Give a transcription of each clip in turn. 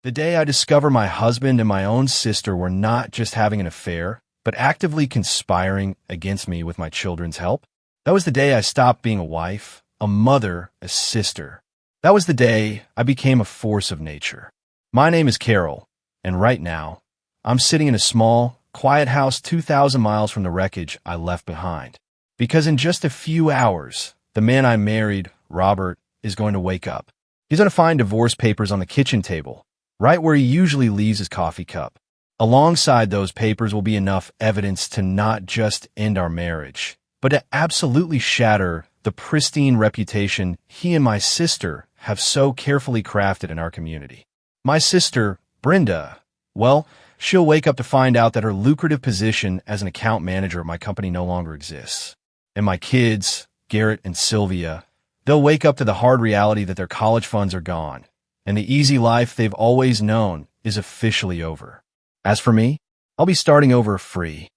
The day I discover my husband and my own sister were not just having an affair, but actively conspiring against me with my children's help. That was the day I stopped being a wife, a mother, a sister. That was the day I became a force of nature. My name is Carol, and right now, I'm sitting in a small, quiet house 2,000 miles from the wreckage I left behind. Because in just a few hours, the man I married, Robert, is going to wake up. He's going to find divorce papers on the kitchen table, right where he usually leaves his coffee cup. Alongside those papers will be enough evidence to not just end our marriage, but to absolutely shatter the pristine reputation he and my sister have so carefully crafted in our community. My sister, Brenda, well, she'll wake up to find out that her lucrative position as an account manager at my company no longer exists. And my kids, Garrett and Sylvia, they'll wake up to the hard reality that their college funds are gone, and the easy life they've always known is officially over. As for me, I'll be starting over free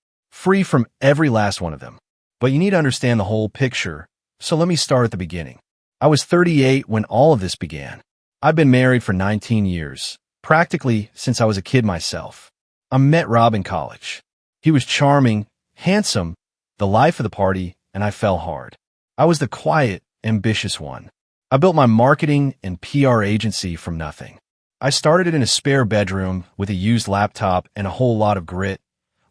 from every last one of them. But you need to understand the whole picture, so let me start at the beginning. I was 38 when all of this began. I've been married for 19 years, practically since I was a kid myself. I met Rob in college. He was charming, handsome, the life of the party, and I fell hard. I was the quiet, ambitious one. I built my marketing and PR agency from nothing. I started it in a spare bedroom with a used laptop and a whole lot of grit,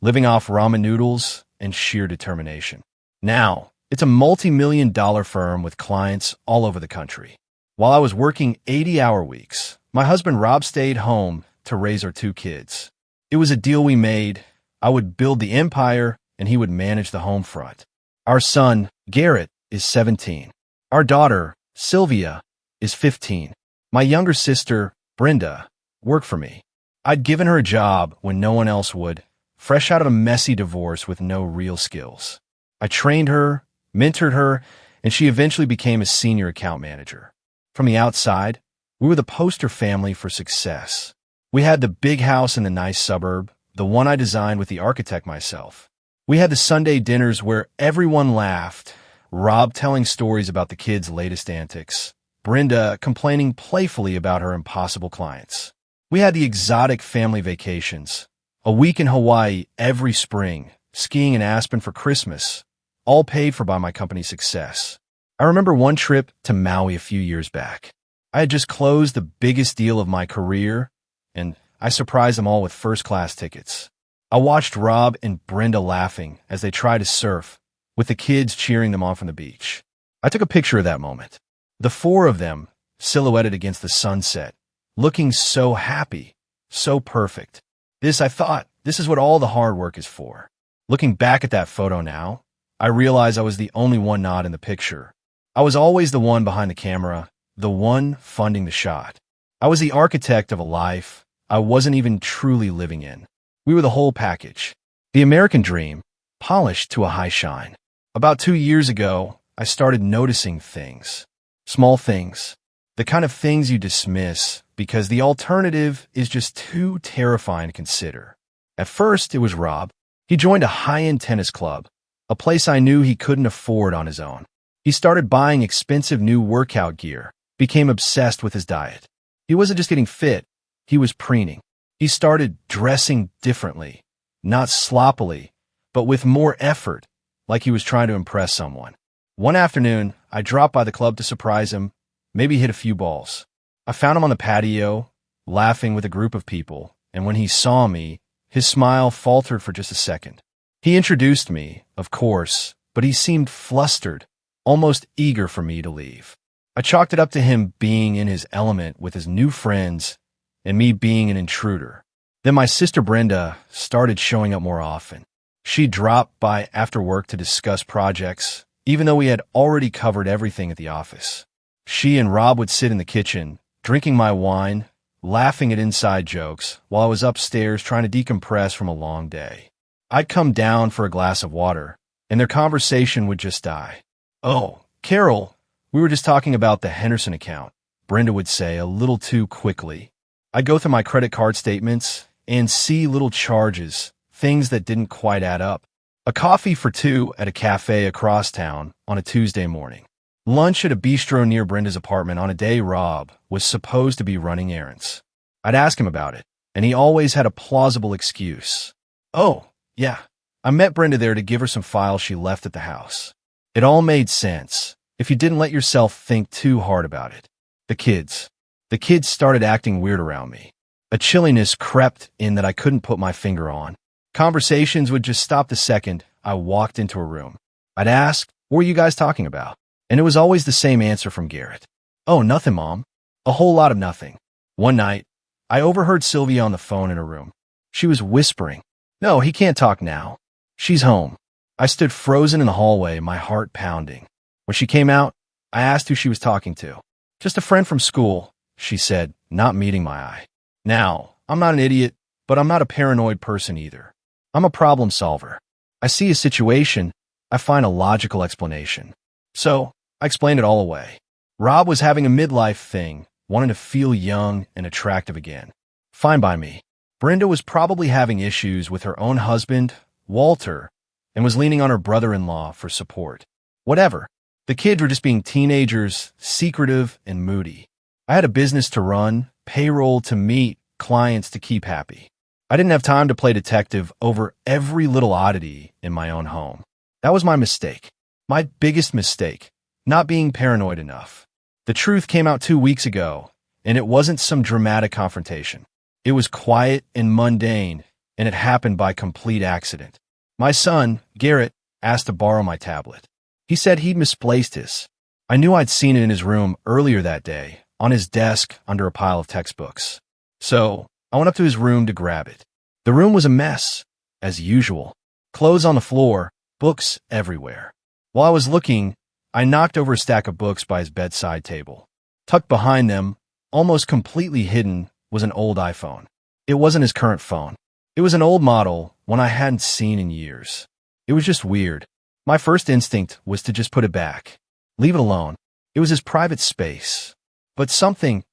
living off ramen noodles and sheer determination. Now, it's a multi-million-dollar firm with clients all over the country. While I was working 80-hour weeks, my husband Rob stayed home to raise our 2 kids. It was a deal we made. I would build the empire, and he would manage the home front. Our son, Garrett, is 17. Our daughter, Sylvia, is 15. My younger sister, Brenda, worked for me. I'd given her a job when no one else would, fresh out of a messy divorce with no real skills. I trained her, mentored her, and she eventually became a senior account manager. From the outside, we were the poster family for success. We had the big house in the nice suburb, the one I designed with the architect myself. We had the Sunday dinners where everyone laughed, Rob telling stories about the kids' latest antics, Brenda complaining playfully about her impossible clients. We had the exotic family vacations, a week in Hawaii every spring, skiing in Aspen for Christmas, all paid for by my company's success. I remember one trip to Maui a few years back. I had just closed the biggest deal of my career, and I surprised them all with first-class tickets. I watched Rob and Brenda laughing as they tried to surf, with the kids cheering them on from the beach. I took a picture of that moment. The 4 of them, silhouetted against the sunset, looking so happy, so perfect. I thought, this is what all the hard work is for. Looking back at that photo now, I realized I was the only one not in the picture. I was always the one behind the camera, the one funding the shot. I was the architect of a life I wasn't even truly living in. We were the whole package. The American dream, polished to a high shine. About 2 years ago, I started noticing things. Small things. The kind of things you dismiss because the alternative is just too terrifying to consider. At first, it was Rob. He joined a high-end tennis club, a place I knew he couldn't afford on his own. He started buying expensive new workout gear, became obsessed with his diet. He wasn't just getting fit, he was preening. He started dressing differently, not sloppily, but with more effort, like he was trying to impress someone. One afternoon, I dropped by the club to surprise him, maybe hit a few balls. I found him on the patio, laughing with a group of people, and when he saw me, his smile faltered for just a second. He introduced me, of course, but he seemed flustered, almost eager for me to leave. I chalked it up to him being in his element with his new friends and me being an intruder. Then my sister Brenda started showing up more often. She dropped by after work to discuss projects, even though we had already covered everything at the office. She and Rob would sit in the kitchen, drinking my wine, laughing at inside jokes, while I was upstairs trying to decompress from a long day. I'd come down for a glass of water, and their conversation would just die. "Oh, Carol, we were just talking about the Henderson account," Brenda would say a little too quickly. I'd go through my credit card statements and see little charges, things that didn't quite add up. A coffee for 2 at a cafe across town on a Tuesday morning. Lunch at a bistro near Brenda's apartment on a day Rob was supposed to be running errands. I'd ask him about it, and he always had a plausible excuse. Oh, yeah, I met Brenda there to give her some files she left at the house. It all made sense, if you didn't let yourself think too hard about it. The kids. The kids started acting weird around me. A chilliness crept in that I couldn't put my finger on. Conversations would just stop the second I walked into a room. I'd ask, what were you guys talking about? And it was always the same answer from Garrett. Oh, nothing, Mom. A whole lot of nothing. One night, I overheard Sylvia on the phone in her room. She was whispering, "No, he can't talk now. She's home." I stood frozen in the hallway, my heart pounding. When she came out, I asked who she was talking to. "Just a friend from school," she said, not meeting my eye. Now, I'm not an idiot, but I'm not a paranoid person either. I'm a problem solver. I see a situation, I find a logical explanation. So, I explained it all away. Rob was having a midlife thing, wanting to feel young and attractive again. Fine by me. Brenda was probably having issues with her own husband, Walter, and was leaning on her brother-in-law for support. Whatever. The kids were just being teenagers, secretive and moody. I had a business to run, payroll to meet, clients to keep happy. I didn't have time to play detective over every little oddity in my own home. That was my mistake. My biggest mistake. Not being paranoid enough. The truth came out 2 weeks ago, and it wasn't some dramatic confrontation. It was quiet and mundane, and it happened by complete accident. My son, Garrett, asked to borrow my tablet. He said he'd misplaced his. I knew I'd seen it in his room earlier that day, on his desk under a pile of textbooks. So, I went up to his room to grab it. The room was a mess, as usual. Clothes on the floor, books everywhere. While I was looking, I knocked over a stack of books by his bedside table. Tucked behind them, almost completely hidden, was an old iPhone. It wasn't his current phone. It was an old model, one I hadn't seen in years. It was just weird. My first instinct was to just put it back. Leave it alone. It was his private space. But something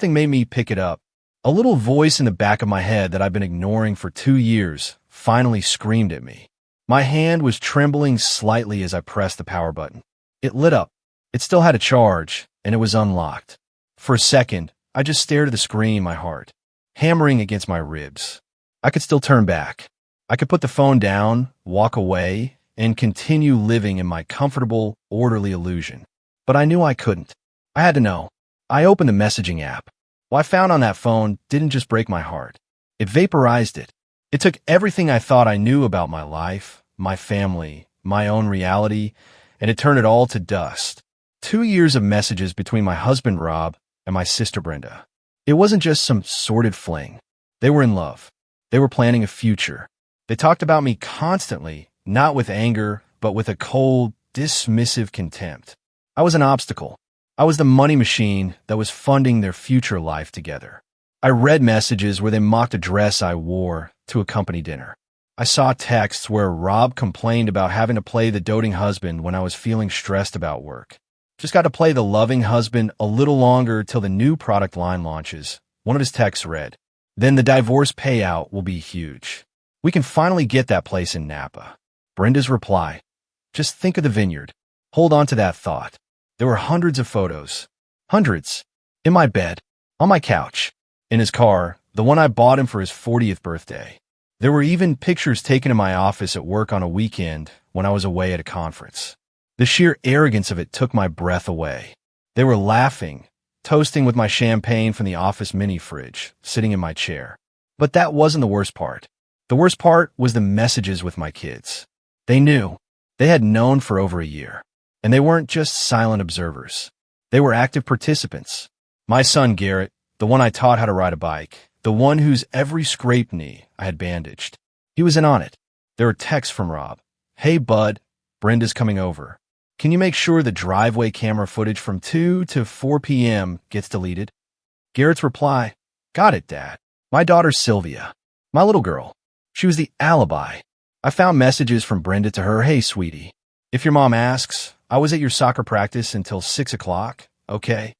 made me pick it up. A little voice in the back of my head that I've been ignoring for 2 years finally screamed at me. My hand was trembling slightly as I pressed the power button. It lit up. It still had a charge, and it was unlocked. For a second, I just stared at the screen in my heart, hammering against my ribs. I could still turn back. I could put the phone down, walk away, and continue living in my comfortable, orderly illusion. But I knew I couldn't. I had to know. I opened the messaging app. What I found on that phone didn't just break my heart. It vaporized it. It took everything I thought I knew about my life, my family, my own reality, and it turned it all to dust. 2 years of messages between my husband, Rob, and my sister, Brenda. It wasn't just some sordid fling. They were in love. They were planning a future. They talked about me constantly, not with anger, but with a cold, dismissive contempt. I was an obstacle. I was the money machine that was funding their future life together. I read messages where they mocked a dress I wore to a company dinner. I saw texts where Rob complained about having to play the doting husband when I was feeling stressed about work. Just got to play the loving husband a little longer till the new product line launches. One of his texts read, "Then the divorce payout will be huge. We can finally get that place in Napa." Brenda's reply, "Just think of the vineyard. Hold on to that thought." There were hundreds of photos. Hundreds. In my bed. On my couch. In his car, the one I bought him for his 40th birthday. There were even pictures taken in my office at work on a weekend when I was away at a conference. The sheer arrogance of it took my breath away. They were laughing, toasting with my champagne from the office mini fridge, sitting in my chair. But that wasn't the worst part. The worst part was the messages with my kids. They knew. They had known for over a year. And they weren't just silent observers. They were active participants. My son, Garrett, the one I taught how to ride a bike, the one whose every scraped knee I had bandaged. He was in on it. There were texts from Rob. "Hey, bud, Brenda's coming over. Can you make sure the driveway camera footage from 2 to 4 p.m. gets deleted?" Garrett's reply, "Got it, Dad. My daughter Sylvia. My little girl. She was the alibi." I found messages from Brenda to her, "Hey, sweetie. If your mom asks, I was at your soccer practice until 6 o'clock, okay?"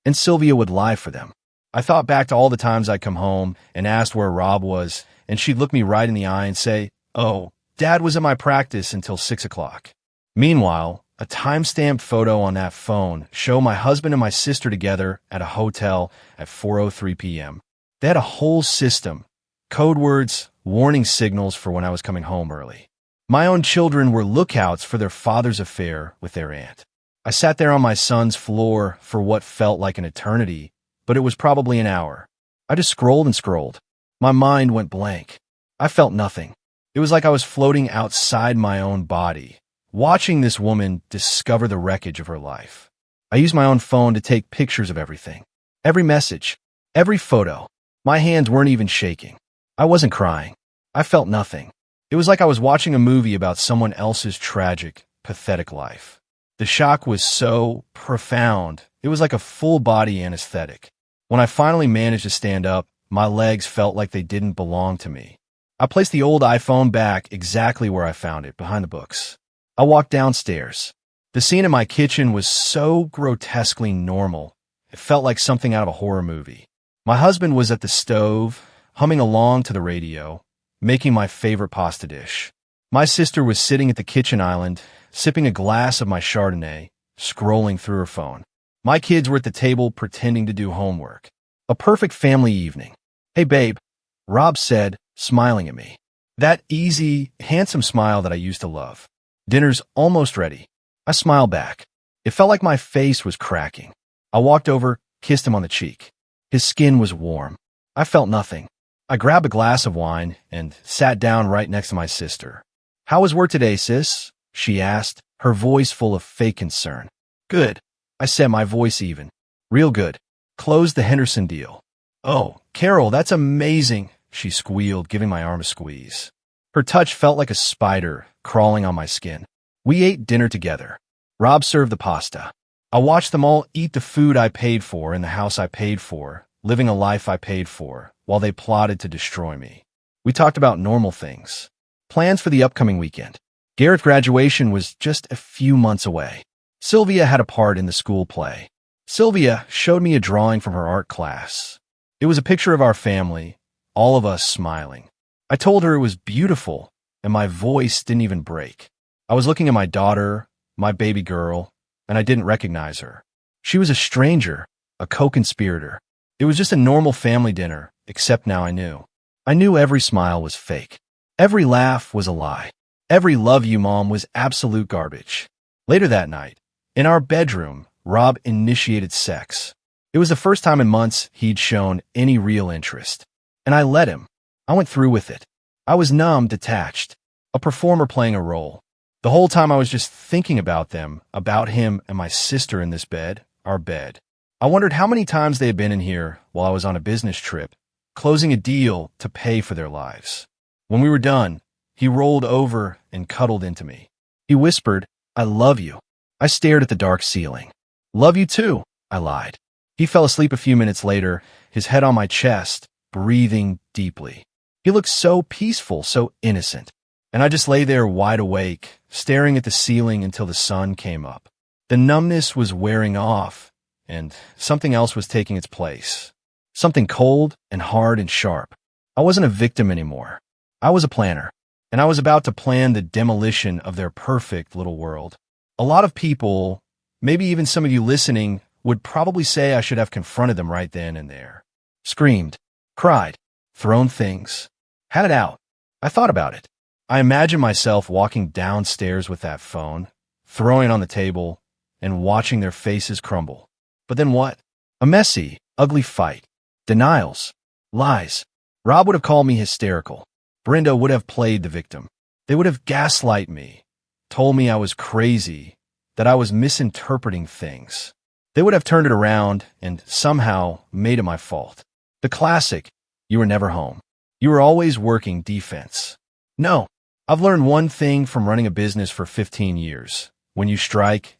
And Sylvia would lie for them. I thought back to all the times I'd come home and asked where Rob was, and she'd look me right in the eye and say, "Oh, Dad was at my practice until 6 o'clock. Meanwhile, a time-stamped photo on that phone showed my husband and my sister together at a hotel at 4:03 p.m. They had a whole system, code words, warning signals for when I was coming home early. My own children were lookouts for their father's affair with their aunt. I sat there on my son's floor for what felt like an eternity, but it was probably an hour. I just scrolled and scrolled. My mind went blank. I felt nothing. It was like I was floating outside my own body, watching this woman discover the wreckage of her life. I used my own phone to take pictures of everything. Every message, every photo. My hands weren't even shaking. I wasn't crying. I felt nothing. It was like I was watching a movie about someone else's tragic, pathetic life. The shock was so profound, it was like a full-body anesthetic. When I finally managed to stand up, my legs felt like they didn't belong to me. I placed the old iPhone back exactly where I found it, behind the books. I walked downstairs. The scene in my kitchen was so grotesquely normal, it felt like something out of a horror movie. My husband was at the stove, humming along to the radio, making my favorite pasta dish. My sister was sitting at the kitchen island, sipping a glass of my Chardonnay, scrolling through her phone. My kids were at the table pretending to do homework. A perfect family evening. "Hey, babe," Rob said, smiling at me. That easy, handsome smile that I used to love. "Dinner's almost ready." I smiled back. It felt like my face was cracking. I walked over, kissed him on the cheek. His skin was warm. I felt nothing. I grabbed a glass of wine and sat down right next to my sister. "How was work today, sis?" she asked, her voice full of fake concern. "Good," I said, my voice even. "Real good. Closed the Henderson deal." "Oh, Carol, that's amazing," she squealed, giving my arm a squeeze. Her touch felt like a spider crawling on my skin. We ate dinner together. Rob served the pasta. I watched them all eat the food I paid for in the house I paid for, living a life I paid for, while they plotted to destroy me. We talked about normal things. Plans for the upcoming weekend. Garrett's graduation was just a few months away. Sylvia had a part in the school play. Sylvia showed me a drawing from her art class. It was a picture of our family, all of us smiling. I told her it was beautiful, and my voice didn't even break. I was looking at my daughter, my baby girl, and I didn't recognize her. She was a stranger, a co-conspirator. It was just a normal family dinner, except now I knew. I knew every smile was fake. Every laugh was a lie. Every "love you, Mom" was absolute garbage. Later that night, in our bedroom, Rob initiated sex. It was the first time in months he'd shown any real interest. And I let him. I went through with it. I was numb, detached, a performer playing a role. The whole time I was just thinking about them, about him and my sister in this bed, our bed. I wondered how many times they had been in here while I was on a business trip, closing a deal to pay for their lives. When we were done, he rolled over and cuddled into me. He whispered, "I love you." I stared at the dark ceiling. "Love you too," I lied. He fell asleep a few minutes later, his head on my chest, breathing deeply. He looked so peaceful, so innocent. And I just lay there wide awake, staring at the ceiling until the sun came up. The numbness was wearing off, and something else was taking its place. Something cold and hard and sharp. I wasn't a victim anymore. I was a planner, and I was about to plan the demolition of their perfect little world. A lot of people, maybe even some of you listening, would probably say I should have confronted them right then and there. Screamed, cried, thrown things. Had it out. I thought about it. I imagined myself walking downstairs with that phone, throwing it on the table, and watching their faces crumble. But then what? A messy, ugly fight. Denials. Lies. Rob would have called me hysterical. Brenda would have played the victim. They would have gaslighted me, told me I was crazy, that I was misinterpreting things. They would have turned it around and somehow made it my fault. The classic, "You were never home. You were always working defense." No. I've learned one thing from running a business for 15 years. When you strike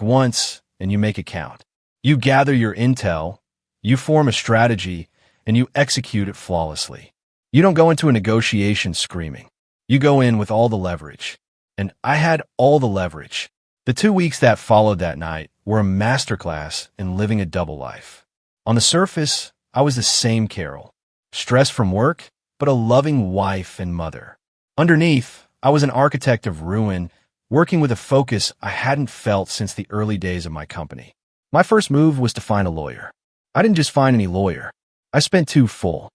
once, and you make it count. You gather your intel, you form a strategy, and you execute it flawlessly. You don't go into a negotiation screaming. You go in with all the leverage. And I had all the leverage. The 2 weeks that followed that night were a masterclass in living a double life. On the surface, I was the same Carol. Stressed from work, but a loving wife and mother. Underneath, I was an architect of ruin, working with a focus I hadn't felt since the early days of my company. My first move was to find a lawyer. I didn't just find any lawyer. I spent 2 full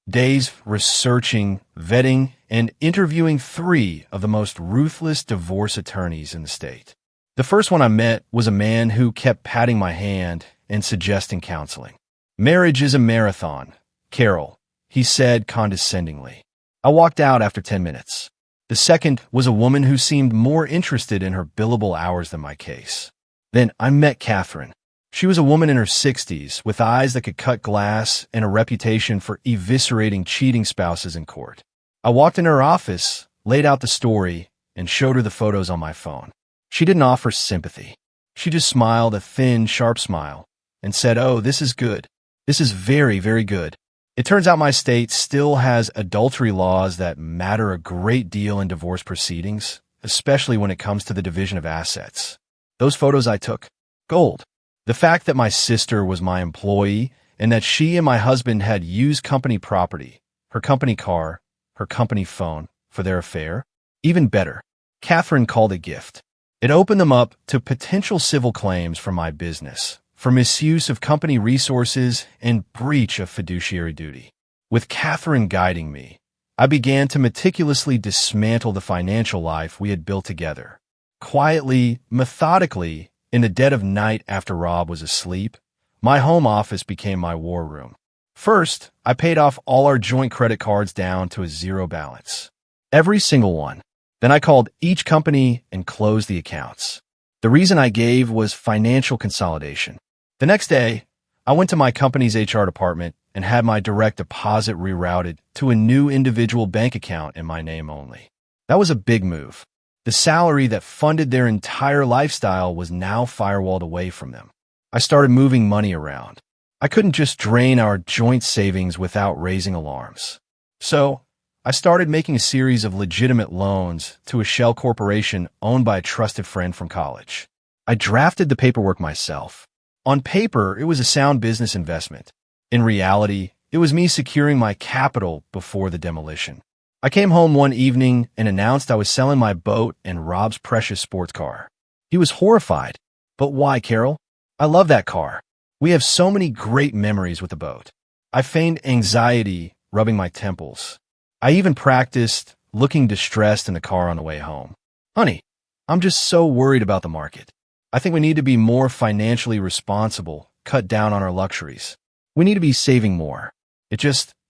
days researching, vetting, and interviewing 3 of the most ruthless divorce attorneys in the state. The first one I met was a man who kept patting my hand and suggesting counseling. "Marriage is a marathon, Carol," he said condescendingly. I walked out after 10 minutes. The second was a woman who seemed more interested in her billable hours than my case. Then I met Catherine. She was a woman in her 60s with eyes that could cut glass and a reputation for eviscerating cheating spouses in court. I walked in her office, laid out the story, and showed her the photos on my phone. She didn't offer sympathy. She just smiled a thin, sharp smile and said, "Oh, this is good. This is very, very good." It turns out my state still has adultery laws that matter a great deal in divorce proceedings, especially when it comes to the division of assets. Those photos I took, gold. The fact that my sister was my employee and that she and my husband had used company property, her company car, her company phone, for their affair, even better. Catherine called it gift. It opened them up to potential civil claims for my business, for misuse of company resources and breach of fiduciary duty. With Catherine guiding me, I began to meticulously dismantle the financial life we had built together. Quietly, methodically, in the dead of night after Rob was asleep, my home office became my war room. First, I paid off all our joint credit cards down to a 0 balance. Every single one. Then I called each company and closed the accounts. The reason I gave was financial consolidation. The next day, I went to my company's HR department and had my direct deposit rerouted to a new individual bank account in my name only. That was a big move. The salary that funded their entire lifestyle was now firewalled away from them. I started moving money around. I couldn't just drain our joint savings without raising alarms. So, I started making a series of legitimate loans to a shell corporation owned by a trusted friend from college. I drafted the paperwork myself. On paper, it was a sound business investment. In reality, it was me securing my capital before the demolition. I came home one evening and announced I was selling my boat and Rob's precious sports car. He was horrified. "But why, Carol? I love that car. We have so many great memories with the boat." I feigned anxiety, rubbing my temples. I even practiced looking distressed in the car on the way home. "Honey, I'm just so worried about the market. I think we need to be more financially responsible, cut down on our luxuries. We need to be saving more. It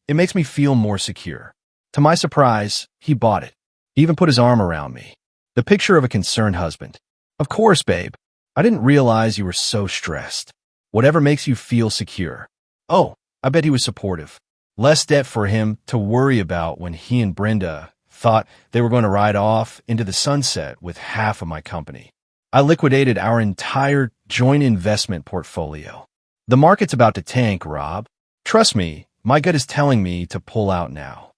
makes me feel more secure." To my surprise, he bought it. He even put his arm around me. The picture of a concerned husband. "Of course, babe. I didn't realize you were so stressed. Whatever makes you feel secure." Oh, I bet he was supportive. Less debt for him to worry about when he and Brenda thought they were going to ride off into the sunset with half of my company. I liquidated our entire joint investment portfolio. "The market's about to tank, Rob. Trust me, my gut is telling me to pull out now."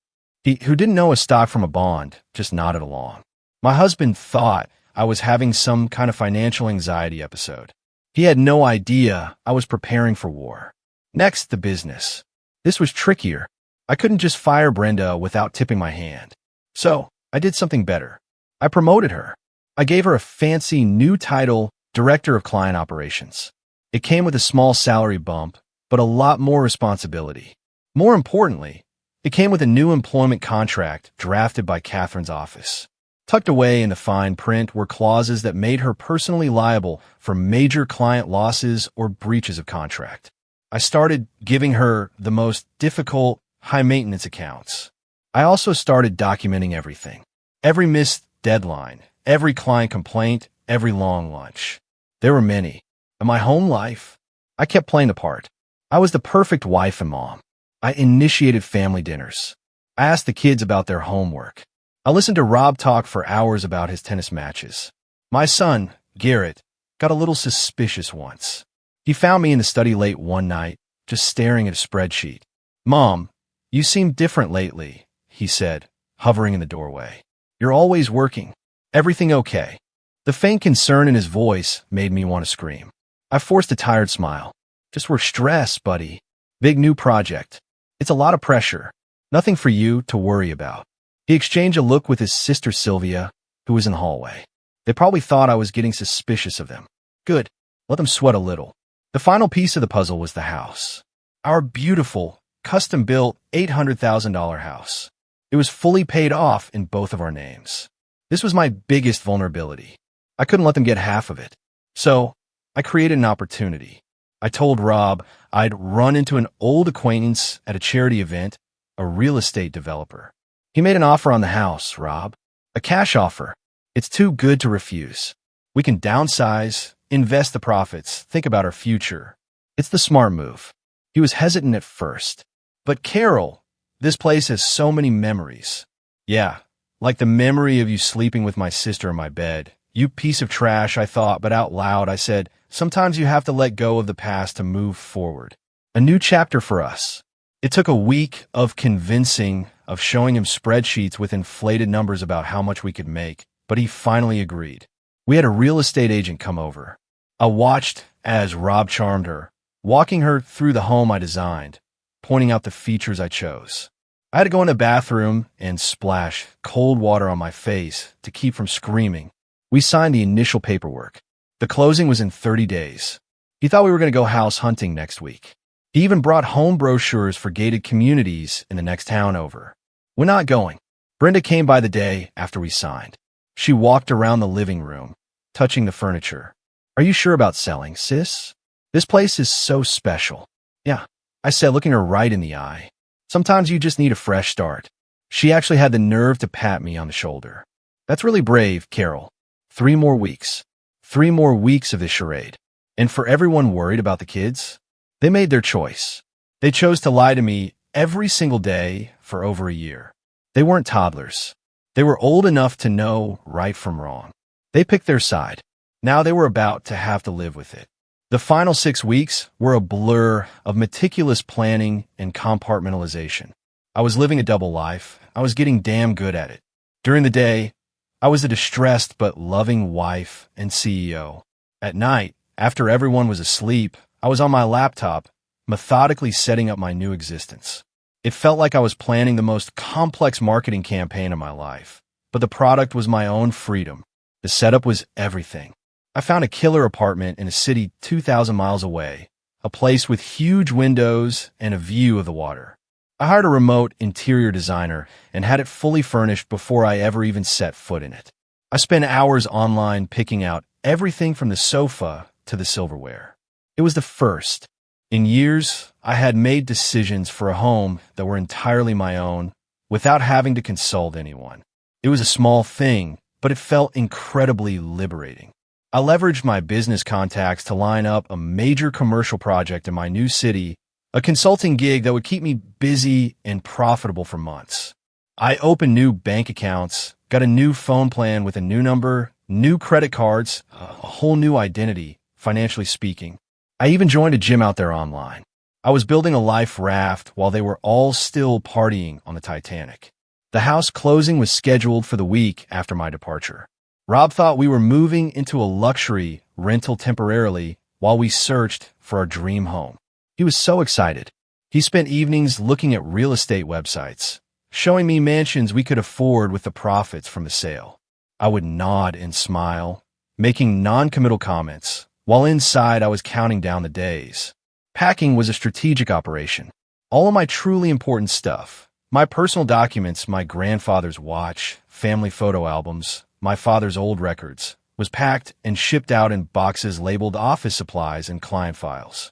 He, who didn't know a stock from a bond, just nodded along. My husband thought I was having some kind of financial anxiety episode. He had no idea I was preparing for war. Next, the business. This was trickier. I couldn't just fire Brenda without tipping my hand. So, I did something better. I promoted her. I gave her a fancy new title, Director of Client Operations. It came with a small salary bump, but a lot more responsibility. More importantly, it came with a new employment contract drafted by Catherine's office. Tucked away in the fine print were clauses that made her personally liable for major client losses or breaches of contract. I started giving her the most difficult, high-maintenance accounts. I also started documenting everything. Every missed deadline, every client complaint, every long lunch. There were many. In my home life, I kept playing the part. I was the perfect wife and mom. I initiated family dinners. I asked the kids about their homework. I listened to Rob talk for hours about his tennis matches. My son, Garrett, got a little suspicious once. He found me in the study late one night, just staring at a spreadsheet. "Mom, you seem different lately," he said, hovering in the doorway. "You're always working. Everything okay?" The faint concern in his voice made me want to scream. I forced a tired smile. "Just we're stressed, buddy. Big new project. It's a lot of pressure. Nothing for you to worry about." He exchanged a look with his sister Sylvia, who was in the hallway. They probably thought I was getting suspicious of them. Good. Let them sweat a little. The final piece of the puzzle was the house. Our beautiful, custom-built $800,000 house. It was fully paid off in both of our names. This was my biggest vulnerability. I couldn't let them get half of it. So, I created an opportunity. I told Rob I'd run into an old acquaintance at a charity event, a real estate developer. He made an offer on the house, Rob. A cash offer. It's too good to refuse. We can downsize, invest the profits, think about our future. It's the smart move. He was hesitant at first. But Carol, this place has so many memories. Yeah, like the memory of you sleeping with my sister in my bed. You piece of trash, I thought, but out loud I said, sometimes you have to let go of the past to move forward. A new chapter for us. It took a week of convincing, of showing him spreadsheets with inflated numbers about how much we could make, but he finally agreed. We had a real estate agent come over. I watched as Rob charmed her, walking her through the home I designed, pointing out the features I chose. I had to go in the bathroom and splash cold water on my face to keep from screaming. We signed the initial paperwork. The closing was in 30 days. He thought we were going to go house hunting next week. He even brought home brochures for gated communities in the next town over. We're not going. Brenda came by the day after we signed. She walked around the living room, touching the furniture. Are you sure about selling, sis? This place is so special. Yeah, I said, looking her right in the eye. Sometimes you just need a fresh start. She actually had the nerve to pat me on the shoulder. That's really brave, Carol. 3 more weeks. 3 more weeks of this charade. And for everyone worried about the kids, they made their choice. They chose to lie to me every single day for over a year. They weren't toddlers. They were old enough to know right from wrong. They picked their side. Now they were about to have to live with it. The final 6 weeks were a blur of meticulous planning and compartmentalization. I was living a double life. I was getting damn good at it. During the day, I was a distressed but loving wife and CEO. At night, after everyone was asleep, I was on my laptop, methodically setting up my new existence. It felt like I was planning the most complex marketing campaign of my life, but the product was my own freedom. The setup was everything. I found a killer apartment in a city 2,000 miles away, a place with huge windows and a view of the water. I hired a remote interior designer and had it fully furnished before I ever even set foot in it. I spent hours online picking out everything from the sofa to the silverware. It was the first. In years, I had made decisions for a home that were entirely my own without having to consult anyone. It was a small thing, but it felt incredibly liberating. I leveraged my business contacts to line up a major commercial project in my new city, a consulting gig that would keep me busy and profitable for months. I opened new bank accounts, got a new phone plan with a new number, new credit cards, a whole new identity, financially speaking. I even joined a gym out there online. I was building a life raft while they were all still partying on the Titanic. The house closing was scheduled for the week after my departure. Rob thought we were moving into a luxury rental temporarily while we searched for our dream home. He was so excited. He spent evenings looking at real estate websites, showing me mansions we could afford with the profits from the sale. I would nod and smile, making non-committal comments, while inside I was counting down the days. Packing was a strategic operation. All of my truly important stuff, my personal documents, my grandfather's watch, family photo albums, my father's old records, was packed and shipped out in boxes labeled office supplies and client files.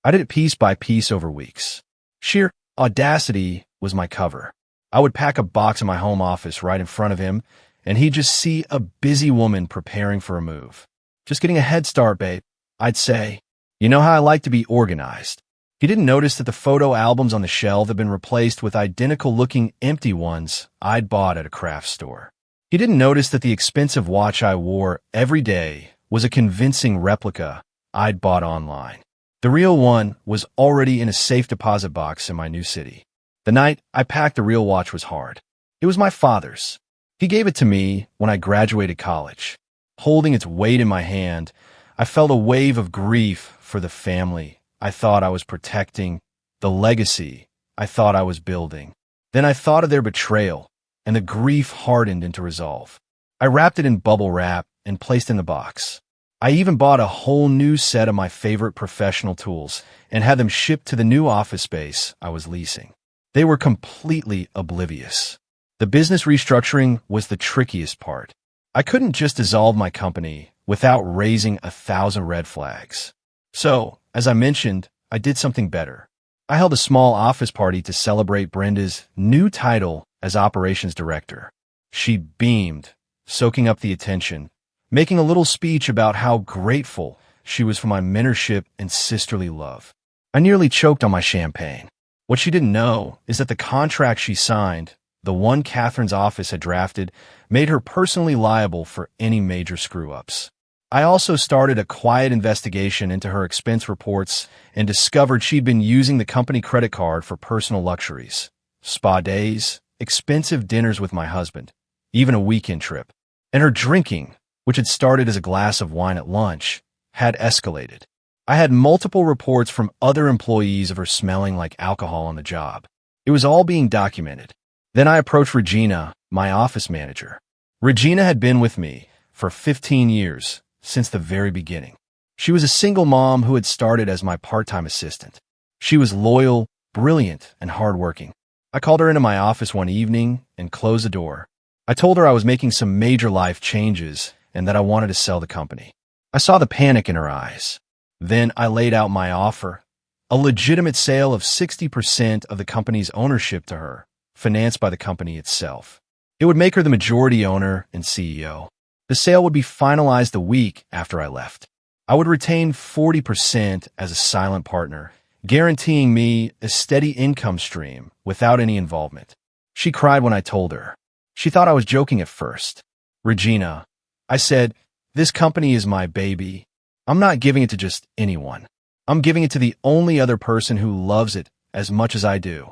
I did it piece by piece over weeks. Sheer audacity was my cover. I would pack a box in my home office right in front of him, and he'd just see a busy woman preparing for a move. Just getting a head start, babe. I'd say, you know how I like to be organized. He didn't notice that the photo albums on the shelf had been replaced with identical-looking empty ones I'd bought at a craft store. He didn't notice that the expensive watch I wore every day was a convincing replica I'd bought online. The real one was already in a safe deposit box in my new city. The night I packed the real watch was hard. It was my father's. He gave it to me when I graduated college. Holding its weight in my hand, I felt a wave of grief for the family I thought I was protecting, the legacy I thought I was building. Then I thought of their betrayal, and the grief hardened into resolve. I wrapped it in bubble wrap and placed it in the box. I even bought a whole new set of my favorite professional tools and had them shipped to the new office space I was leasing. They were completely oblivious. The business restructuring was the trickiest part. I couldn't just dissolve my company without raising 1,000 red flags. So, as I mentioned, I did something better. I held a small office party to celebrate Brenda's new title as operations director. She beamed, soaking up the attention, making a little speech about how grateful she was for my mentorship and sisterly love. I nearly choked on my champagne. What she didn't know is that the contract she signed, the one Catherine's office had drafted, made her personally liable for any major screw-ups. I also started a quiet investigation into her expense reports and discovered she'd been using the company credit card for personal luxuries, spa days, expensive dinners with my husband, even a weekend trip. And her drinking, which had started as a glass of wine at lunch, had escalated. I had multiple reports from other employees of her smelling like alcohol on the job. It was all being documented. Then I approached Regina, my office manager. Regina had been with me for 15 years, since the very beginning. She was a single mom who had started as my part-time assistant. She was loyal, brilliant, and hardworking. I called her into my office one evening and closed the door. I told her I was making some major life changes and that I wanted to sell the company. I saw the panic in her eyes. Then I laid out my offer, a legitimate sale of 60% of the company's ownership to her, financed by the company itself. It would make her the majority owner and CEO. The sale would be finalized a week after I left. I would retain 40% as a silent partner, guaranteeing me a steady income stream without any involvement. She cried when I told her. She thought I was joking at first. Regina, I said, this company is my baby. I'm not giving it to just anyone. I'm giving it to the only other person who loves it as much as I do.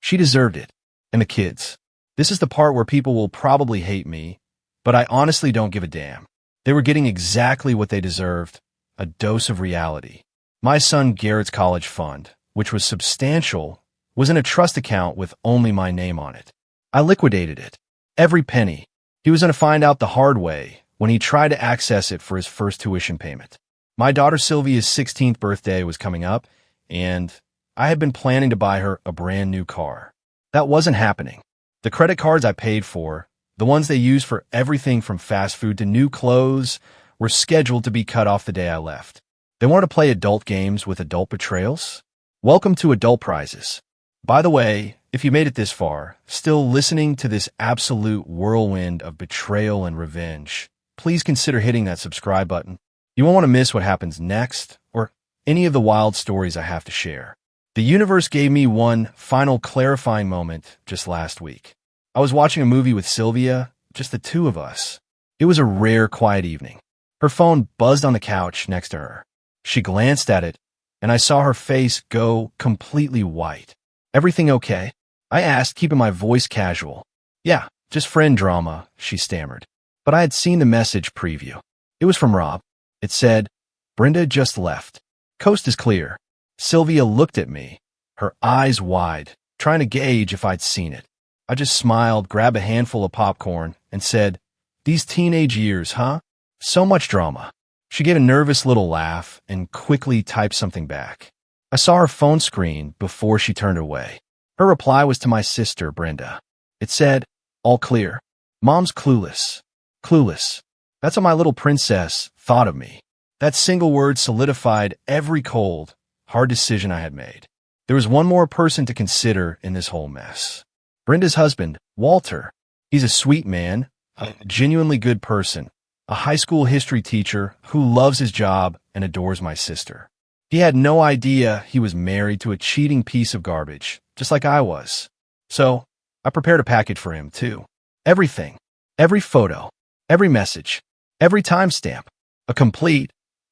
She deserved it. And the kids. This is the part where people will probably hate me, but I honestly don't give a damn. They were getting exactly what they deserved, a dose of reality. My son Garrett's college fund, which was substantial, was in a trust account with only my name on it. I liquidated it. Every penny. He was going to find out the hard way when he tried to access it for his first tuition payment. My daughter Sylvia's 16th birthday was coming up, and I had been planning to buy her a brand new car. That wasn't happening. The credit cards I paid for, the ones they use for everything from fast food to new clothes, were scheduled to be cut off the day I left. They wanted to play adult games with adult betrayals? Welcome to Adult Prizes. By the way, if you made it this far, still listening to this absolute whirlwind of betrayal and revenge, please consider hitting that subscribe button. You won't want to miss what happens next or any of the wild stories I have to share. The universe gave me one final clarifying moment just last week. I was watching a movie with Sylvia, just the two of us. It was a rare, quiet evening. Her phone buzzed on the couch next to her. She glanced at it, and I saw her face go completely white. Everything okay? I asked, keeping my voice casual. Yeah, just friend drama, she stammered. But I had seen the message preview. It was from Rob. It said, Brenda just left. Coast is clear. Sylvia looked at me, her eyes wide, trying to gauge if I'd seen it. I just smiled, grabbed a handful of popcorn, and said, these teenage years, huh? So much drama. She gave a nervous little laugh and quickly typed something back. I saw her phone screen before she turned away. Her reply was to my sister, Brenda. It said, all clear. Mom's clueless. Clueless. That's what my little princess thought of me. That single word solidified every cold, hard decision I had made. There was one more person to consider in this whole mess. Brenda's husband, Walter. He's a sweet man, a genuinely good person, a high school history teacher who loves his job and adores my sister. He had no idea he was married to a cheating piece of garbage, just like I was. So, I prepared a package for him, too. Everything. Every photo. Every message. Every timestamp. A complete,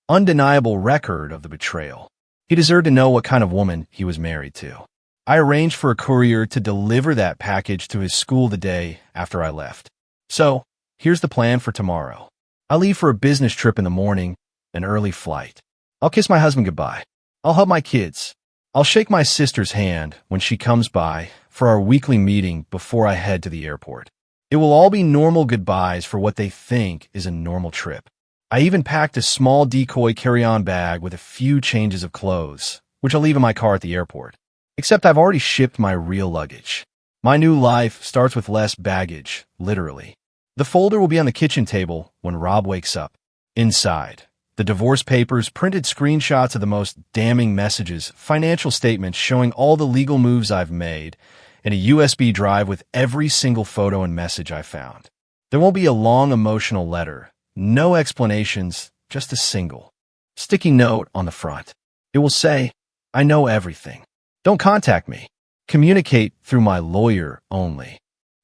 undeniable record of the betrayal. He deserved to know what kind of woman he was married to. I arranged for a courier to deliver that package to his school the day after I left. So, here's the plan for tomorrow. I leave for a business trip in the morning, an early flight. I'll kiss my husband goodbye. I'll hug my kids. I'll shake my sister's hand when she comes by for our weekly meeting before I head to the airport. It will all be normal goodbyes for what they think is a normal trip. I even packed a small decoy carry-on bag with a few changes of clothes, which I'll leave in my car at the airport. Except I've already shipped my real luggage. My new life starts with less baggage, literally. The folder will be on the kitchen table when Rob wakes up. Inside, the divorce papers, printed screenshots of the most damning messages, financial statements showing all the legal moves I've made, and a USB drive with every single photo and message I found. There won't be a long emotional letter, no explanations, just a single sticky note on the front. It will say, "I know everything. Don't contact me. Communicate through my lawyer only."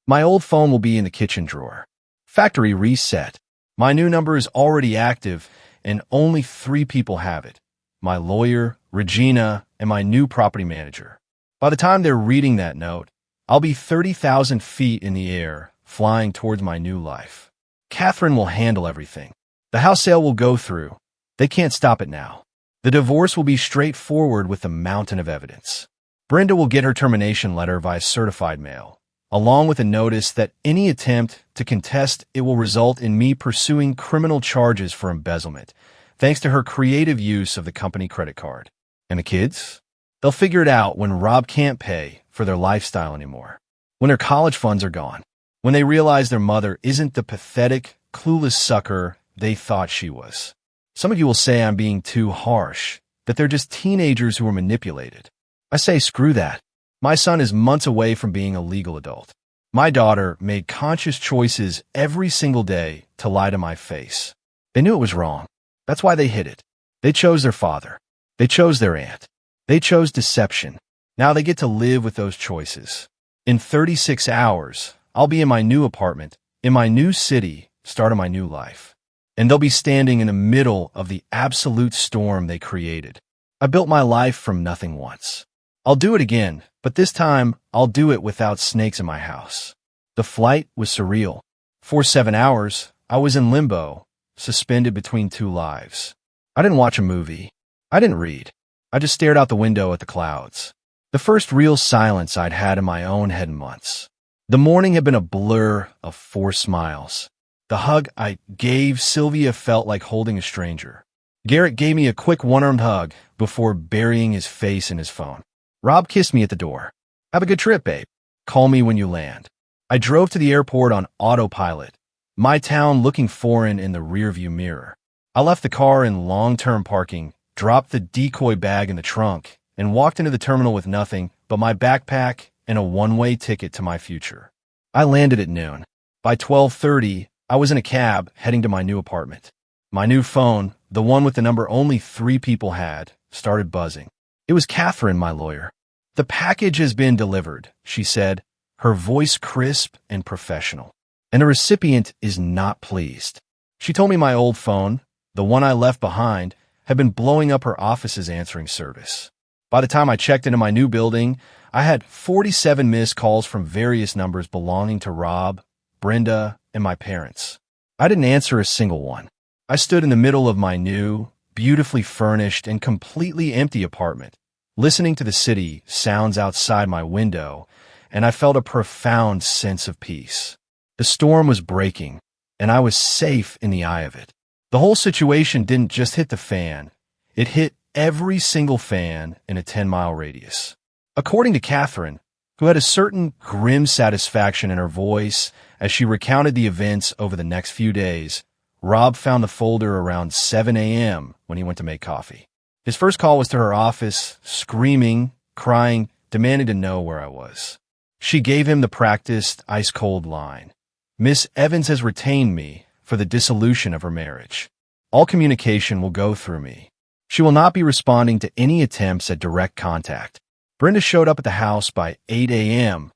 My old phone will be in the kitchen drawer. Factory reset. My new number is already active, and only 3 people have it: my lawyer, Regina, and my new property manager. By the time they're reading that note, I'll be 30,000 feet in the air, flying towards my new life. Catherine will handle everything. The house sale will go through. They can't stop it now. The divorce will be straightforward with a mountain of evidence. Brenda will get her termination letter via certified mail, along with a notice that any attempt to contest it will result in me pursuing criminal charges for embezzlement, thanks to her creative use of the company credit card. And the kids? They'll figure it out when Rob can't pay for their lifestyle anymore, when their college funds are gone, when they realize their mother isn't the pathetic, clueless sucker they thought she was. Some of you will say I'm being too harsh, that they're just teenagers who were manipulated. I say screw that. My son is months away from being a legal adult. My daughter made conscious choices every single day to lie to my face. They knew it was wrong. That's why they hid it. They chose their father. They chose their aunt. They chose deception. Now they get to live with those choices. In 36 hours, I'll be in my new apartment, in my new city, starting my new life. And they'll be standing in the middle of the absolute storm they created. I built my life from nothing once. I'll do it again, but this time I'll do it without snakes in my house. The flight was surreal. For 7 hours, I was in limbo, suspended between 2 lives. I didn't watch a movie. I didn't read. I just stared out the window at the clouds. The first real silence I'd had in my own head in months. The morning had been a blur of forced smiles. The hug I gave Sylvia felt like holding a stranger. Garrett gave me a quick one-armed hug before burying his face in his phone. Rob kissed me at the door. "Have a good trip, babe. Call me when you land." I drove to the airport on autopilot, my town looking foreign in the rearview mirror. I left the car in long-term parking, dropped the decoy bag in the trunk, and walked into the terminal with nothing but my backpack and a one-way ticket to my future. I landed at noon. By 12:30, I was in a cab heading to my new apartment. My new phone, the one with the number only 3 people had, started buzzing. It was Catherine, my lawyer. "The package has been delivered," she said, her voice crisp and professional. "And the recipient is not pleased." She told me my old phone, the one I left behind, had been blowing up her office's answering service. By the time I checked into my new building, I had 47 missed calls from various numbers belonging to Rob, Brenda, and my parents. I didn't answer a single one. I stood in the middle of my new, beautifully furnished and completely empty apartment, listening to the city sounds outside my window, and I felt a profound sense of peace. The storm was breaking, and I was safe in the eye of it. The whole situation didn't just hit the fan. It hit every single fan in a 10-mile radius. According to Catherine, who had a certain grim satisfaction in her voice as she recounted the events over the next few days, Rob found the folder around 7 a.m. when he went to make coffee. His first call was to her office, screaming, crying, demanding to know where I was. She gave him the practiced, ice-cold line. "Miss Evans has retained me for the dissolution of her marriage. All communication will go through me. She will not be responding to any attempts at direct contact." Brenda showed up at the house by 8 a.m.,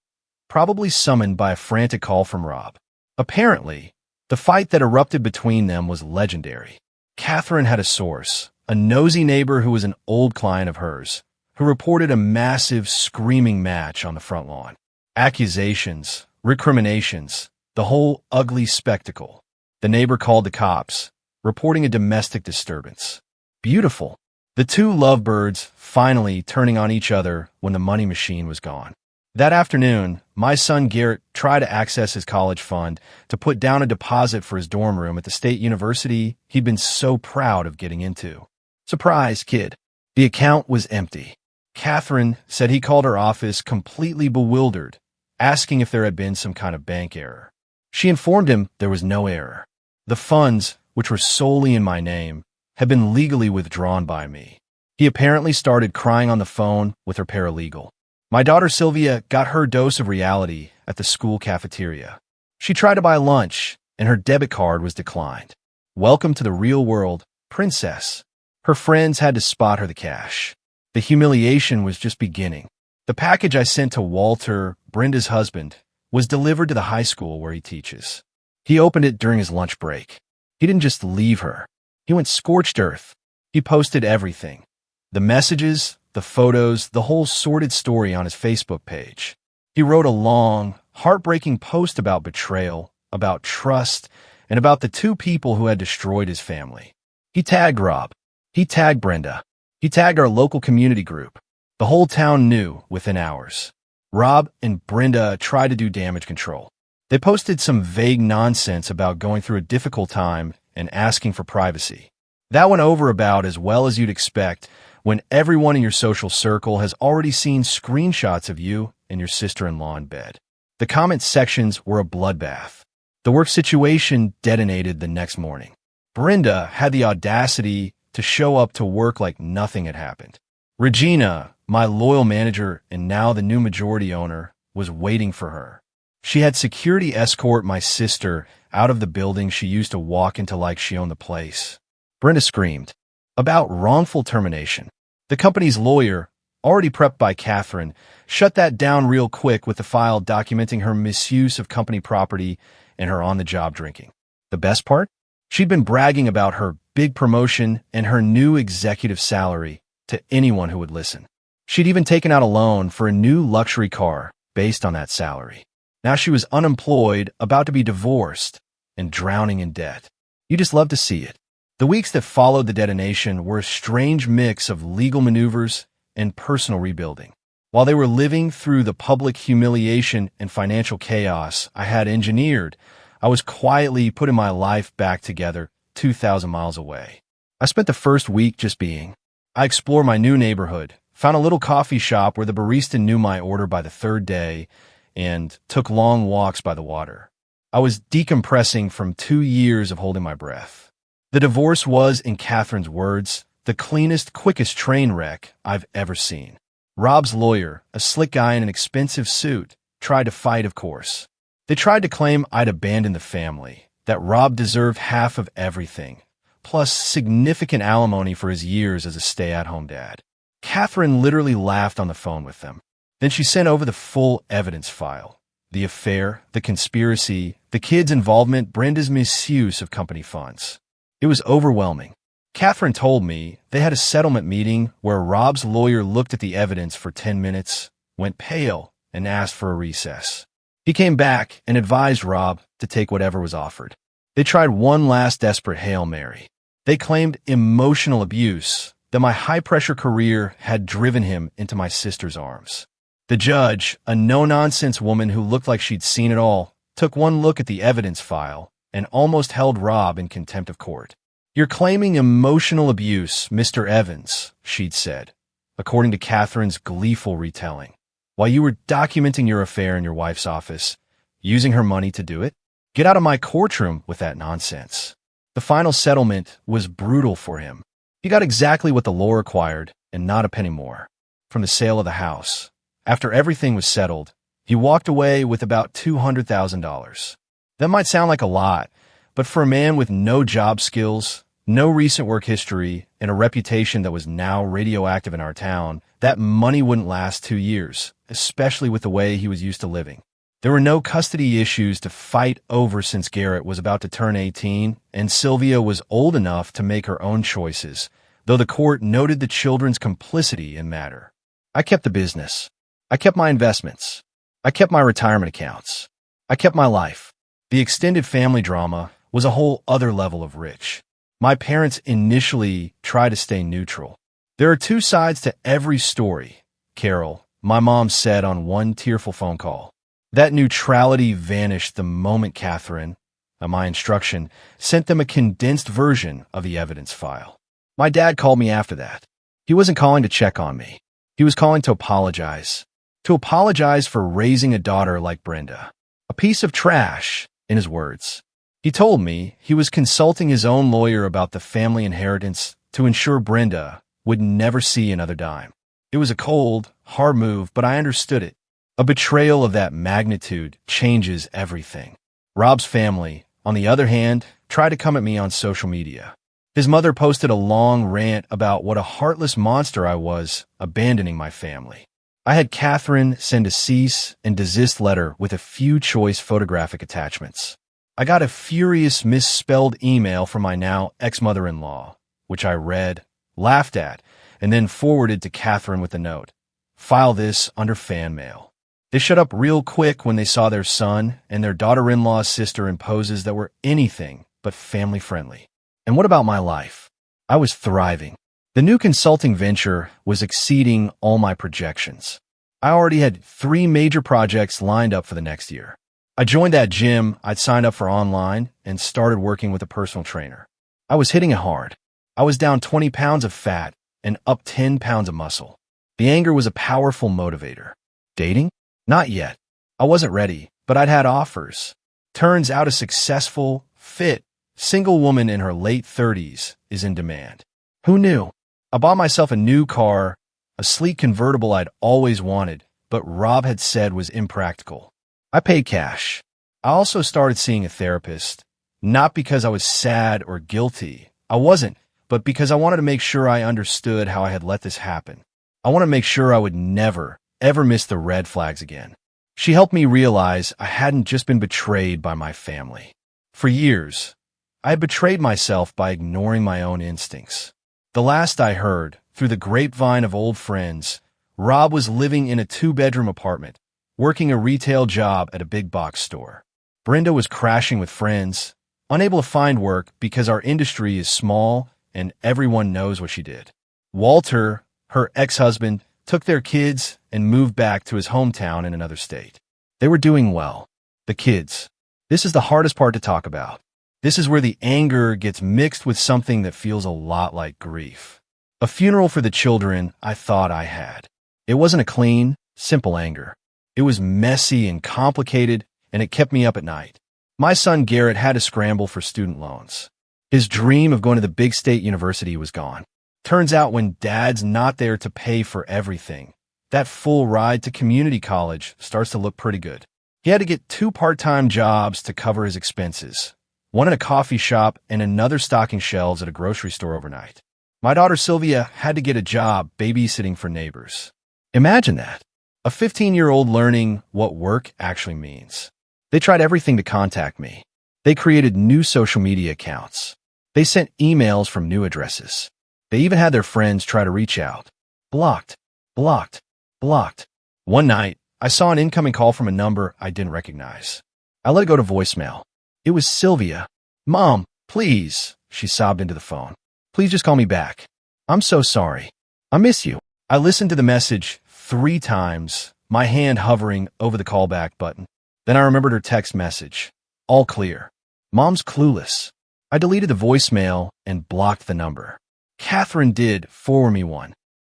probably summoned by a frantic call from Rob. Apparently, the fight that erupted between them was legendary. Catherine had a source, a nosy neighbor who was an old client of hers, who reported a massive screaming match on the front lawn. Accusations, recriminations, the whole ugly spectacle. The neighbor called the cops, reporting a domestic disturbance. Beautiful. The 2 lovebirds finally turning on each other when the money machine was gone. That afternoon, my son Garrett tried to access his college fund to put down a deposit for his dorm room at the state university he'd been so proud of getting into. Surprise, kid. The account was empty. Catherine said he called her office completely bewildered, asking if there had been some kind of bank error. She informed him there was no error. The funds, which were solely in my name, had been legally withdrawn by me. He apparently started crying on the phone with her paralegal. My daughter Sylvia got her dose of reality at the school cafeteria. She tried to buy lunch, and her debit card was declined. Welcome to the real world, princess. Her friends had to spot her the cash. The humiliation was just beginning. The package I sent to Walter, Brenda's husband, was delivered to the high school where he teaches. He opened it during his lunch break. He didn't just leave her. He went scorched earth. He posted everything. The messages, the photos, the whole sordid story on his Facebook page. He wrote a long, heartbreaking post about betrayal, about trust, and about the two people who had destroyed his family. He tagged Rob. He tagged Brenda. He tagged our local community group. The whole town knew within hours. Rob and Brenda tried to do damage control. They posted some vague nonsense about going through a difficult time and asking for privacy. That went over about as well as you'd expect when everyone in your social circle has already seen screenshots of you and your sister-in-law in bed. The comment sections were a bloodbath. The work situation detonated the next morning. Brenda had the audacity to show up to work like nothing had happened. Regina, my loyal manager and now the new majority owner, was waiting for her. She had security escort my sister out of the building she used to walk into like she owned the place. Brenda screamed about wrongful termination. The company's lawyer, already prepped by Catherine, shut that down real quick with the file documenting her misuse of company property and her on-the-job drinking. The best part? She'd been bragging about her big promotion and her new executive salary to anyone who would listen. She'd even taken out a loan for a new luxury car based on that salary. Now she was unemployed, about to be divorced, and drowning in debt. You just love to see it. The weeks that followed the detonation were a strange mix of legal maneuvers and personal rebuilding. While they were living through the public humiliation and financial chaos I had engineered, I was quietly putting my life back together 2,000 miles away. I spent the first week just being. I explored my new neighborhood, found a little coffee shop where the barista knew my order by the third day, and took long walks by the water. I was decompressing from 2 years of holding my breath. The divorce was, in Catherine's words, the cleanest, quickest train wreck I've ever seen. Rob's lawyer, a slick guy in an expensive suit, tried to fight, of course. They tried to claim I'd abandoned the family, that Rob deserved half of everything, plus significant alimony for his years as a stay-at-home dad. Catherine literally laughed on the phone with them. Then she sent over the full evidence file. The affair, the conspiracy, the kids' involvement, Brenda's misuse of company funds. It was overwhelming. Catherine told me they had a settlement meeting where Rob's lawyer looked at the evidence for 10 minutes, went pale, and asked for a recess. He came back and advised Rob to take whatever was offered. They tried one last desperate Hail Mary. They claimed emotional abuse, that my high-pressure career had driven him into my sister's arms. The judge, a no-nonsense woman who looked like she'd seen it all, took one look at the evidence file and almost held Rob in contempt of court. "You're claiming emotional abuse, Mr. Evans," she'd said, according to Catherine's gleeful retelling, "while you were documenting your affair in your wife's office, using her money to do it? Get out of my courtroom with that nonsense." The final settlement was brutal for him. He got exactly what the law required and not a penny more. From the sale of the house. After everything was settled, he walked away with about $200,000. That might sound like a lot, but for a man with no job skills, no recent work history, and a reputation that was now radioactive in our town, that money wouldn't last 2 years, especially with the way he was used to living. There were no custody issues to fight over since Garrett was about to turn 18, and Sylvia was old enough to make her own choices, though the court noted the children's complicity in matter. I kept the business. I kept my investments. I kept my retirement accounts. I kept my life. The extended family drama was a whole other level of rich. My parents initially tried to stay neutral. There are two sides to every story, Carol, my mom said on one tearful phone call. That neutrality vanished the moment Catherine, at my instruction, sent them a condensed version of the evidence file. My dad called me after that. He wasn't calling to check on me. He was calling to apologize. To apologize for raising a daughter like Brenda. A piece of trash, in his words. He told me he was consulting his own lawyer about the family inheritance to ensure Brenda would never see another dime. It was a cold, hard move, but I understood it. A betrayal of that magnitude changes everything. Rob's family, on the other hand, tried to come at me on social media. His mother posted a long rant about what a heartless monster I was, abandoning my family. I had Catherine send a cease and desist letter with a few choice photographic attachments. I got a furious misspelled email from my now ex-mother-in-law, which I read, laughed at, and then forwarded to Catherine with a note. File this under fan mail. They shut up real quick when they saw their son and their daughter-in-law's sister in poses that were anything but family-friendly. And what about my life? I was thriving. The new consulting venture was exceeding all my projections. I already had 3 major projects lined up for the next year. I joined that gym I'd signed up for online and started working with a personal trainer. I was hitting it hard. I was down 20 pounds of fat and up 10 pounds of muscle. The anger was a powerful motivator. Dating? Not yet. I wasn't ready, but I'd had offers. Turns out a successful, fit, single woman in her late 30s is in demand. Who knew? I bought myself a new car, a sleek convertible I'd always wanted, but Rob had said was impractical. I paid cash. I also started seeing a therapist, not because I was sad or guilty. I wasn't, but because I wanted to make sure I understood how I had let this happen. I wanted to make sure I would never, ever miss the red flags again. She helped me realize I hadn't just been betrayed by my family. For years, I had betrayed myself by ignoring my own instincts. The last I heard, through the grapevine of old friends, Rob was living in a 2-bedroom apartment, working a retail job at a big box store. Brenda was crashing with friends, unable to find work because our industry is small and everyone knows what she did. Walter, her ex-husband, took their kids and moved back to his hometown in another state. They were doing well. The kids. This is the hardest part to talk about. This is where the anger gets mixed with something that feels a lot like grief. A funeral for the children I thought I had. It wasn't a clean, simple anger. It was messy and complicated, and it kept me up at night. My son Garrett had to scramble for student loans. His dream of going to the big state university was gone. Turns out when dad's not there to pay for everything, that full ride to community college starts to look pretty good. He had to get 2 part-time jobs to cover his expenses, one in a coffee shop and another stocking shelves at a grocery store overnight. My daughter Sylvia had to get a job babysitting for neighbors. Imagine that. A 15-year-old learning what work actually means. They tried everything to contact me. They created new social media accounts. They sent emails from new addresses. They even had their friends try to reach out. Blocked, blocked, blocked. One night, I saw an incoming call from a number I didn't recognize. I let it go to voicemail. It was Sylvia. Mom, please, she sobbed into the phone. Please just call me back. I'm so sorry. I miss you. I listened to the message 3 times, my hand hovering over the callback button. Then I remembered her text message. All clear. Mom's clueless. I deleted the voicemail and blocked the number. Catherine did forward me one.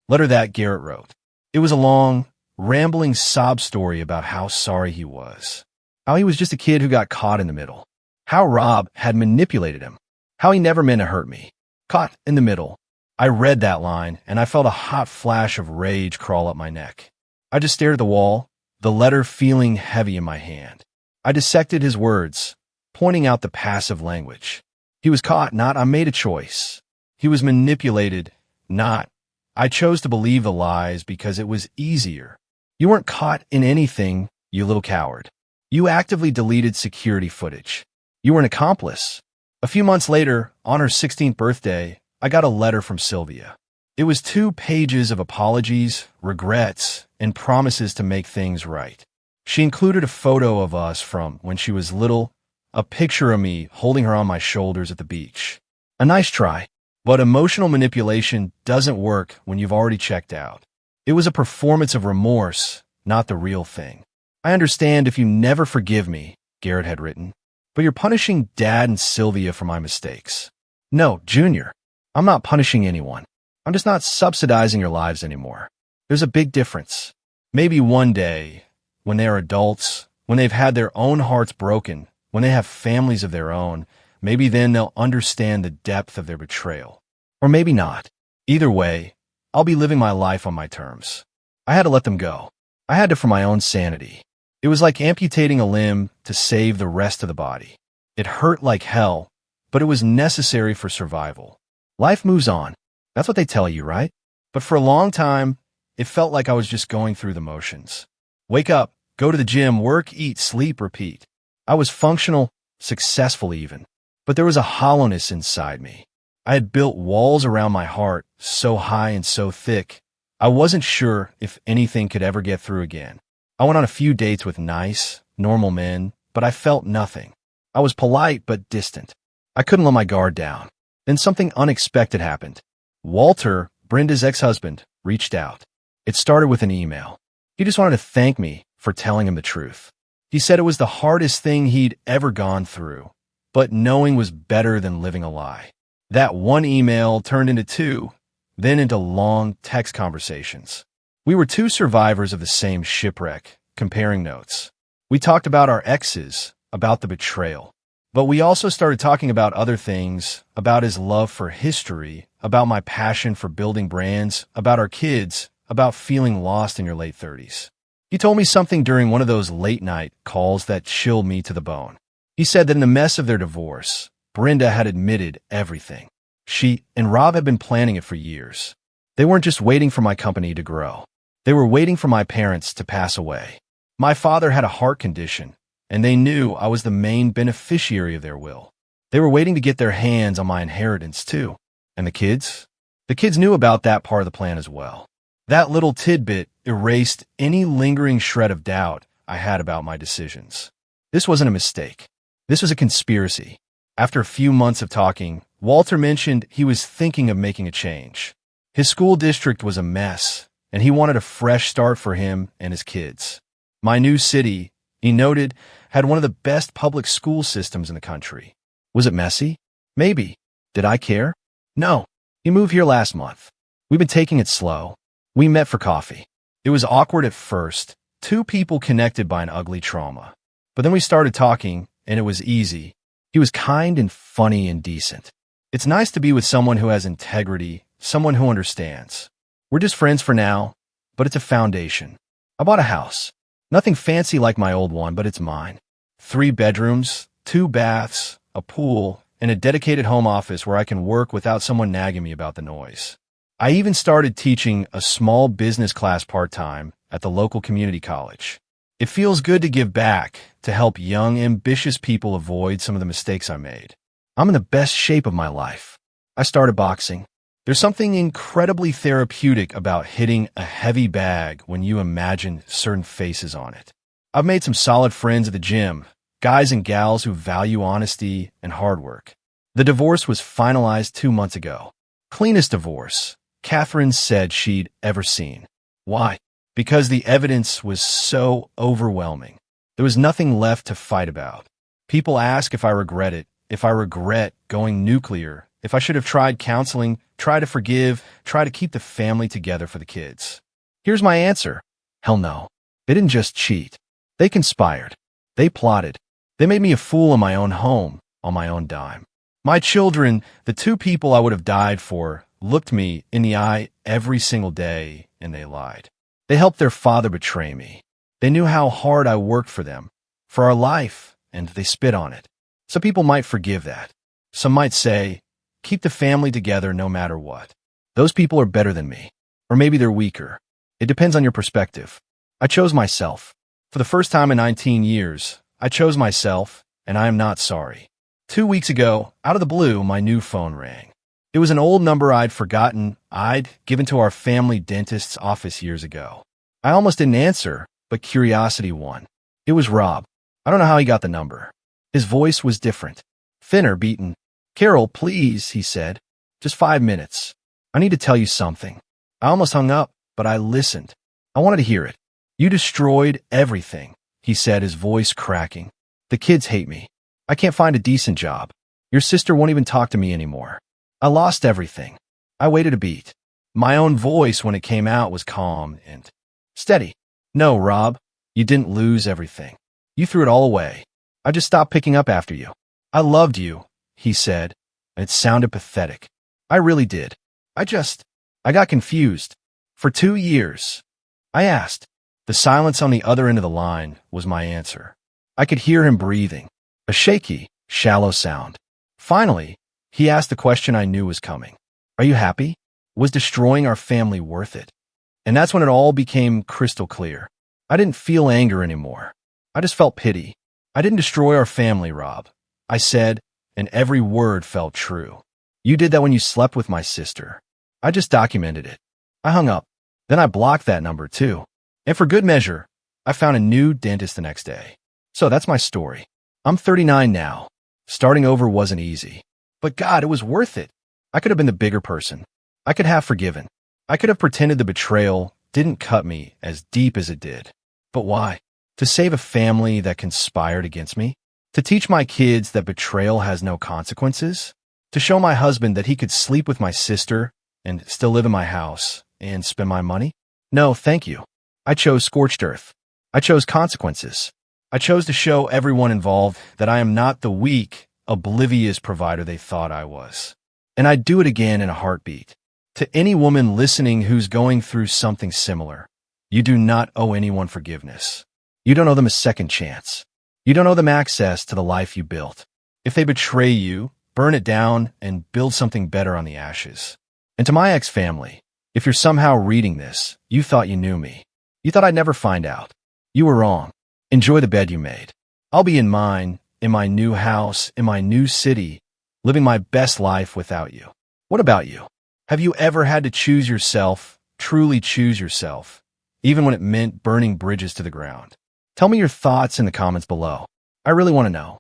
Letter that Garrett wrote. It was a long, rambling sob story about how sorry he was. How he was just a kid who got caught in the middle. How Rob had manipulated him. How he never meant to hurt me. Caught in the middle. I read that line, and I felt a hot flash of rage crawl up my neck. I just stared at the wall, the letter feeling heavy in my hand. I dissected his words, pointing out the passive language. He was caught, not I made a choice. He was manipulated, not I chose to believe the lies because it was easier. You weren't caught in anything, you little coward. You actively deleted security footage. You were an accomplice. A few months later, on her 16th birthday, I got a letter from Sylvia. It was 2 pages of apologies, regrets, and promises to make things right. She included a photo of us from when she was little, a picture of me holding her on my shoulders at the beach. A nice try, but emotional manipulation doesn't work when you've already checked out. It was a performance of remorse, not the real thing. I understand if you never forgive me, Garrett had written, but you're punishing Dad and Sylvia for my mistakes. No, Junior, I'm not punishing anyone. I'm just not subsidizing your lives anymore. There's a big difference. Maybe one day, when they are adults, when they've had their own hearts broken, when they have families of their own, maybe then they'll understand the depth of their betrayal. Or maybe not. Either way, I'll be living my life on my terms. I had to let them go. I had to for my own sanity. It was like amputating a limb to save the rest of the body. It hurt like hell, but it was necessary for survival. Life moves on. That's what they tell you, right? But for a long time, it felt like I was just going through the motions. Wake up, go to the gym, work, eat, sleep, repeat. I was functional, successful even. But there was a hollowness inside me. I had built walls around my heart, so high and so thick, I wasn't sure if anything could ever get through again. I went on a few dates with nice, normal men, but I felt nothing. I was polite but distant. I couldn't let my guard down. Then something unexpected happened. Walter, Brenda's ex-husband, reached out. It started with an email. He just wanted to thank me for telling him the truth. He said it was the hardest thing he'd ever gone through, but knowing was better than living a lie. That one email turned into two, then into long text conversations. We were two survivors of the same shipwreck, comparing notes. We talked about our exes, about the betrayal. But we also started talking about other things, about his love for history, about my passion for building brands, about our kids, about feeling lost in your late 30s. He told me something during one of those late-night calls that chilled me to the bone. He said that in the mess of their divorce, Brenda had admitted everything. She and Rob had been planning it for years. They weren't just waiting for my company to grow. They were waiting for my parents to pass away. My father had a heart condition, and they knew I was the main beneficiary of their will. They were waiting to get their hands on my inheritance, too. And the kids? The kids knew about that part of the plan as well. That little tidbit erased any lingering shred of doubt I had about my decisions. This wasn't a mistake. This was a conspiracy. After a few months of talking, Walter mentioned he was thinking of making a change. His school district was a mess, and he wanted a fresh start for him and his kids. My new city, he noted, had one of the best public school systems in the country. Was it messy? Maybe. Did I care? No. He moved here last month. We've been taking it slow. We met for coffee. It was awkward at first, two people connected by an ugly trauma. But then we started talking, and it was easy. He was kind and funny and decent. It's nice to be with someone who has integrity, someone who understands. We're just friends for now, but it's a foundation. I bought a house. Nothing fancy like my old one, but it's mine. 3 bedrooms, 2 baths, a pool, and a dedicated home office where I can work without someone nagging me about the noise. I even started teaching a small business class part-time at the local community college. It feels good to give back, to help young, ambitious people avoid some of the mistakes I made. I'm in the best shape of my life. I started boxing. There's something incredibly therapeutic about hitting a heavy bag when you imagine certain faces on it. I've made some solid friends at the gym, guys and gals who value honesty and hard work. The divorce was finalized 2 months ago. Cleanest divorce Catherine said she'd ever seen. Why? Because the evidence was so overwhelming. There was nothing left to fight about. People ask if I regret it, if I regret going nuclear, if I should have tried counseling, try to forgive, try to keep the family together for the kids. Here's my answer. Hell no. They didn't just cheat. They conspired. They plotted. They made me a fool in my own home, on my own dime. My children, the 2 people I would have died for, looked me in the eye every single day, and they lied. They helped their father betray me. They knew how hard I worked for them, for our life, and they spit on it. Some people might forgive that. Some might say, keep the family together no matter what. Those people are better than me. Or maybe they're weaker. It depends on your perspective. I chose myself. For the first time in 19 years, I chose myself, and I am not sorry. 2 weeks ago, out of the blue, my new phone rang. It was an old number I'd forgotten I'd given to our family dentist's office years ago. I almost didn't answer, but curiosity won. It was Rob. I don't know how he got the number. His voice was different. Thinner, beaten. Carol, please, he said. Just 5 minutes. I need to tell you something. I almost hung up, but I listened. I wanted to hear it. You destroyed everything, he said, his voice cracking. The kids hate me. I can't find a decent job. Your sister won't even talk to me anymore. I lost everything. I waited a beat. My own voice, when it came out, was calm and steady. No, Rob, you didn't lose everything. You threw it all away. I just stopped picking up after you. I loved you, he said, and it sounded pathetic. I really did. I got confused. For 2 years. I asked. The silence on the other end of the line was my answer. I could hear him breathing, a shaky, shallow sound. Finally, he asked the question I knew was coming. Are you happy? Was destroying our family worth it? And that's when it all became crystal clear. I didn't feel anger anymore. I just felt pity. I didn't destroy our family, Rob. I said, and every word felt true. You did that when you slept with my sister. I just documented it. I hung up. Then I blocked that number too. And for good measure, I found a new dentist the next day. So that's my story. I'm 39 now. Starting over wasn't easy. But God, it was worth it. I could have been the bigger person. I could have forgiven. I could have pretended the betrayal didn't cut me as deep as it did. But why? To save a family that conspired against me? To teach my kids that betrayal has no consequences? To show my husband that he could sleep with my sister and still live in my house and spend my money? No, thank you. I chose scorched earth. I chose consequences. I chose to show everyone involved that I am not the weak, oblivious provider they thought I was. And I'd do it again in a heartbeat. To any woman listening who's going through something similar, you do not owe anyone forgiveness. You don't owe them a second chance. You don't owe them access to the life you built. If they betray you, burn it down and build something better on the ashes. And to my ex-family, if you're somehow reading this, you thought you knew me. You thought I'd never find out. You were wrong. Enjoy the bed you made. I'll be in mine, in my new house, in my new city, living my best life without you. What about you? Have you ever had to choose yourself, truly choose yourself, even when it meant burning bridges to the ground? Tell me your thoughts in the comments below. I really want to know.